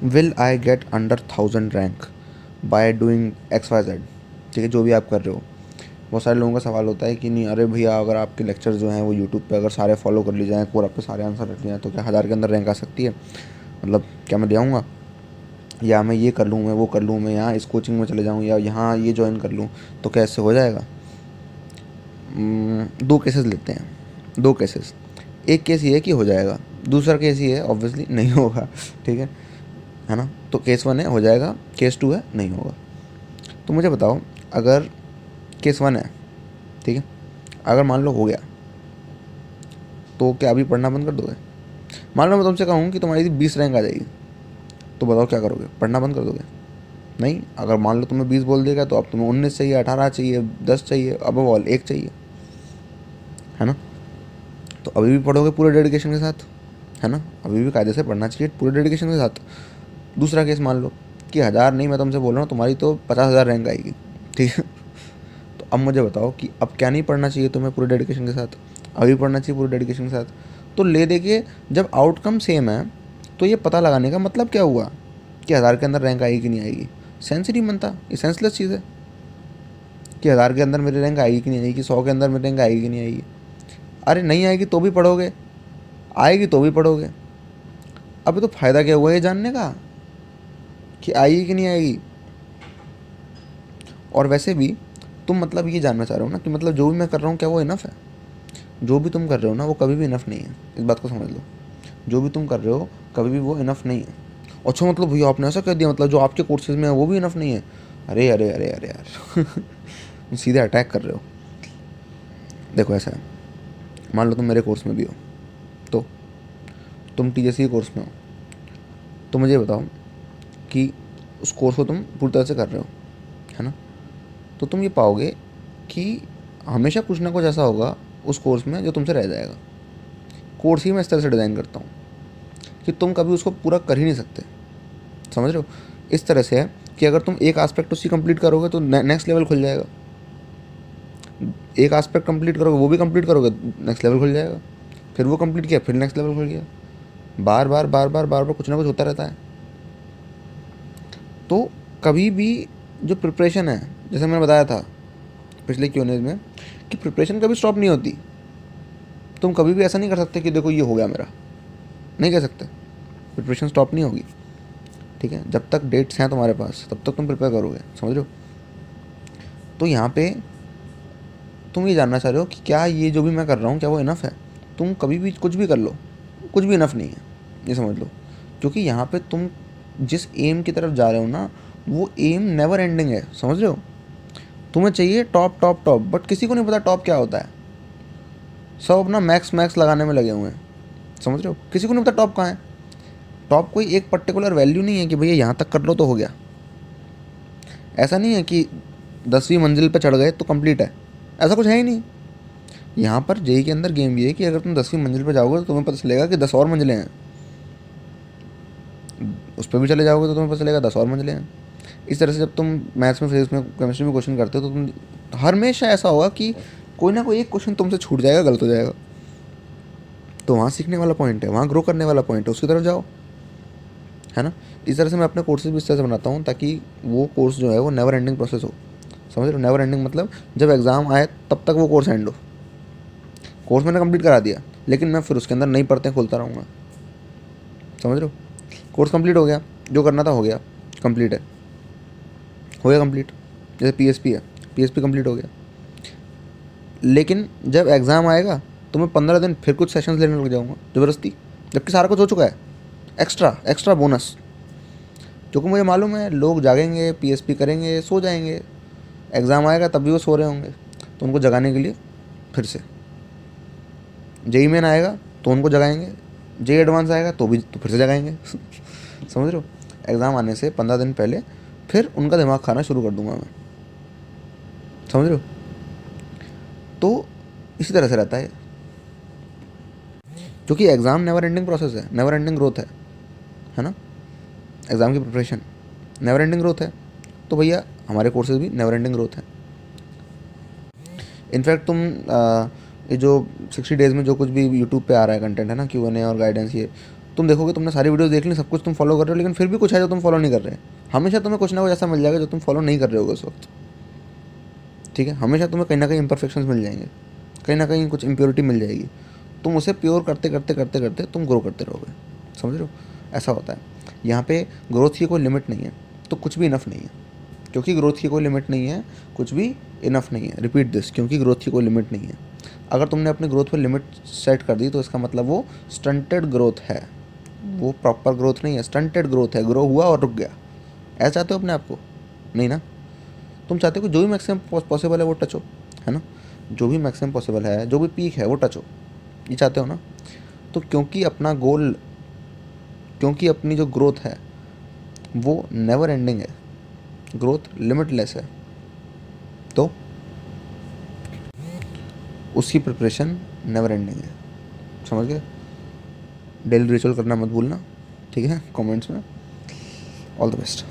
Will I get under 1000 rank by doing x y z. ठीक है, जो भी आप कर रहे हो। बहुत सारे लोगों का सवाल होता है कि नहीं अरे भैया अगर आपके लेक्चर जो हैं वो यूट्यूब पे अगर सारे फॉलो कर ली जाएँ, कोर पे सारे आंसर रख लिए जाएँ तो क्या 1000 के अंदर रैंक आ सकती है? मतलब क्या मैं ले आऊँगा? या मैं ये कर लूँ, मैं वो कर लूँ, मैं यहाँ इस कोचिंग में चले जाऊँ या यहाँ ये ज्वाइन कर लूँ, तो क्या इससे हो जाएगा? दो केसेस लेते हैं, दो केसेस। एक केस ये है कि हो जाएगा, दूसरा केस ये है ऑब्वियसली नहीं होगा। ठीक है ना? तो केस 1 है हो जाएगा, केस 2 है नहीं होगा। तो मुझे बताओ, अगर केस 1 है, ठीक है, अगर मान लो हो गया, तो क्या अभी पढ़ना बंद कर दोगे? मान लो मैं तुमसे कहूँ कि तुम्हारी 20 रैंक आ जाएगी, तो बताओ क्या करोगे? पढ़ना बंद कर दोगे? नहीं। अगर मान लो तुम्हें 20 बोल देगा तो अब तुम्हें 19 चाहिए, 18 चाहिए, 10 चाहिए, अब ऑल 1 चाहिए, है ना? तो अभी भी पढ़ोगे पूरे डेडिकेशन के साथ, है ना? अभी भी कायदे से पढ़ना चाहिए पूरे डेडिकेशन के साथ। दूसरा केस मान लो कि 1000 नहीं, मैं तुमसे बोल रहा हूँ तुम्हारी तो 50,000 रैंक आएगी, ठीक है? तो अब मुझे बताओ कि अब क्या नहीं पढ़ना चाहिए तुम्हें पूरे डेडिकेशन के साथ? अभी पढ़ना चाहिए पूरे डेडिकेशन के साथ। तो ले दे के जब आउटकम सेम है तो ये पता लगाने का मतलब क्या हुआ कि 1000 के अंदर रैंक आएगी कि नहीं आएगी? सेंस ही नहीं बनता, ये सेंसलेस चीज़ है कि 1000 के अंदर मेरी रैंक आएगी कि नहीं आएगी, 100 के अंदर मेरी रैंक आएगी कि नहीं आएगी। अरे नहीं आएगी तो भी पढ़ोगे, आएगी तो भी पढ़ोगे। अभी तो फ़ायदा क्या हुआ ये जानने का कि आएगी कि नहीं आएगी? और वैसे भी तुम मतलब ये जानना चाह रहे हो ना कि मतलब जो भी मैं कर रहा हूँ क्या वो इनफ है? जो भी तुम कर रहे हो ना वो कभी भी इनफ नहीं है, इस बात को समझ लो। जो भी तुम कर रहे हो कभी भी वो इनफ नहीं है। अच्छा मतलब भैया आपने ऐसा कह दिया, मतलब जो आपके कोर्सेज में है वो भी इनफ नहीं है? अरे अरे अरे अरे यार सीधे अटैक कर रहे हो। देखो ऐसा है, मान लो तुम मेरे कोर्स में भी हो, तो तुम टीजेसी कोर्स में हो, तो मुझे बताओ कि उस कोर्स को तुम पूरी तरह से कर रहे हो, है ना? तो तुम ये पाओगे कि हमेशा कुछ ना कुछ ऐसा होगा उस कोर्स में जो तुमसे रह जाएगा। कोर्स ही मैं इस तरह से डिज़ाइन करता हूँ कि तुम कभी उसको पूरा कर ही नहीं सकते। समझ रहे हो? इस तरह से है कि अगर तुम एक आस्पेक्ट उसकी कंप्लीट करोगे तो नेक्स्ट लेवल खुल जाएगा, एक आस्पेक्ट कंप्लीट करोगे वो भी कंप्लीट करोगे नेक्स्ट लेवल खुल जाएगा, फिर वो कंप्लीट किया फिर नेक्स्ट लेवल खुल गया। बार बार बार बार बार बार कुछ ना कुछ होता रहता है। तो कभी भी जो प्रिपरेशन है, जैसे मैंने बताया था पिछले क्यूएनए में, कि प्रिपरेशन कभी स्टॉप नहीं होती। तुम कभी भी ऐसा नहीं कर सकते कि देखो ये हो गया मेरा, नहीं कह सकते। प्रिपरेशन स्टॉप नहीं होगी, ठीक है? जब तक डेट्स हैं तुम्हारे पास तब तक तुम प्रिपेयर करोगे, समझ रहे हो? तो यहाँ पे तुम ये जानना चाह रहे हो कि क्या ये जो भी मैं कर रहा हूँ क्या वो इनफ है? तुम कभी भी कुछ भी कर लो, कुछ भी इनफ नहीं है, ये समझ लो। क्योंकि यहाँ पे तुम जिस एम की तरफ जा रहे हो ना वो एम नेवर एंडिंग है, समझ रहे हो? तुम्हें चाहिए टॉप टॉप टॉप, बट किसी को नहीं पता टॉप क्या होता है। सब अपना मैक्स मैक्स लगाने में लगे हुए हैं, समझ रहे हो? किसी को नहीं पता टॉप कहाँ है। टॉप कोई एक पर्टिकुलर वैल्यू नहीं है कि भैया यहाँ तक कर लो तो हो गया। ऐसा नहीं है कि 10वीं मंजिल पर चढ़ गए तो कंप्लीट है, ऐसा कुछ है ही नहीं। यहाँ पर जेई के अंदर गेम ये है कि अगर तुम 10वीं मंजिल पर जाओगे तो तुम्हें पता चलेगा कि 10 और मंजिलें हैं, उस पर भी चले जाओगे तो तुम्हें पता चलेगा 10 और मंजिलें हैं। इस तरह से जब तुम मैथ्स में, फिजिक्स में, केमिस्ट्री में क्वेश्चन करते हो तो तुम हमेशा ऐसा होगा कि कोई ना कोई एक क्वेश्चन तुमसे छूट जाएगा, गलत हो जाएगा। तो वहाँ सीखने वाला पॉइंट है, वहाँ ग्रो करने वाला पॉइंट है, उसकी तरफ जाओ, है ना? इस तरह से मैं अपने कोर्सेज भी इस तरह से बनाता हूँ ताकि वो कोर्स जो है वो नेवर एंडिंग प्रोसेस हो। समझ रहे हो? नेवर एंडिंग मतलब जब एग्ज़ाम आए तब तक वो कोर्स एंड हो। कोर्स मैंने कंप्लीट करा दिया लेकिन मैं फिर उसके अंदर नई परतें खोलता रहूँगा, समझ रहे हो? कोर्स कंप्लीट हो गया, जो करना था हो गया, कंप्लीट है, हो गया कंप्लीट। जैसे पीएसपी है, पीएसपी कंप्लीट हो गया, लेकिन जब एग्ज़ाम आएगा तो मैं 15 दिन फिर कुछ सेशंस लेने लग जाऊँगा ज़बरदस्ती, जबकि सारा कुछ हो चुका है। एक्स्ट्रा एक्स्ट्रा बोनस, क्योंकि मुझे मालूम है लोग जागेंगे, पीएसपी करेंगे, सो जाएंगे, एग्ज़ाम आएगा तब भी वो सो रहे होंगे, तो उनको जगाने के लिए फिर से जेई मेन आएगा तो उनको जगाएंगे, जेई एडवांस आएगा तो भी तो फिर से जगाएंगे। समझ रहे हो? एग्ज़ाम आने से 15 दिन पहले फिर उनका दिमाग खाना शुरू कर दूंगा मैं, समझ रहे हो? तो इसी तरह से रहता है, क्योंकि एग्ज़ाम नेवर एंडिंग प्रोसेस है, नेवर एंडिंग ग्रोथ है ना? एग्ज़ाम की प्रिपरेशन नेवर एंडिंग ग्रोथ है, तो भैया हमारे कोर्सेज भी नेवर एंडिंग ग्रोथ है। इनफैक्ट तुम ये जो 60 डेज़ में जो कुछ भी यूट्यूब पे आ रहा है कंटेंट, है ना, क्यूएनए और गाइडेंस, ये तुम देखोगे तुमने सारी वीडियोस देख ली, सब कुछ तुम फॉलो कर रहे हो, लेकिन फिर भी कुछ है जो तुम फॉलो नहीं कर रहे। हमेशा तुम्हें कुछ ना कुछ ऐसा मिल जाएगा जो तुम फॉलो नहीं कर रहे होगे उस वक्त, ठीक है। हमेशा तुम्हें कहीं ना कहीं इम्परफेक्शंस मिल जाएंगे, कहीं ना कहीं कुछ इम्प्योरिटी मिल जाएगी। तुम उसे प्योर करते करते करते करते तुम ग्रो करते रहोगे, समझ रहे हो? ऐसा होता है। यहाँ पे ग्रोथ की कोई लिमिट नहीं है, तो कुछ भी इनफ नहीं है। क्योंकि ग्रोथ की कोई लिमिट नहीं है, कुछ भी इनफ नहीं है। रिपीट दिस, क्योंकि ग्रोथ की कोई लिमिट नहीं है। अगर तुमने अपनी ग्रोथ पर लिमिट सेट कर दी तो इसका मतलब वो स्टंटेड ग्रोथ है, वो प्रॉपर ग्रोथ नहीं है, स्टंटेड ग्रोथ है। ग्रो हुआ और रुक गया। ऐसा चाहते हो अपने आप को? नहीं ना। तुम चाहते हो कि जो भी मैक्सिमम पॉसिबल है वो टच हो, है ना? जो भी मैक्सिमम पॉसिबल है, जो भी पीक है वो टच हो, ये चाहते हो ना? तो क्योंकि अपना गोल, क्योंकि अपनी जो ग्रोथ है वो नेवर एंडिंग है, ग्रोथ लिमिटलेस है, तो उसकी प्रिपरेशन नेवर एंडिंग है, समझ गए? डेली रिचुअल करना मत भूलना, ठीक है? कमेंट्स में। All the best.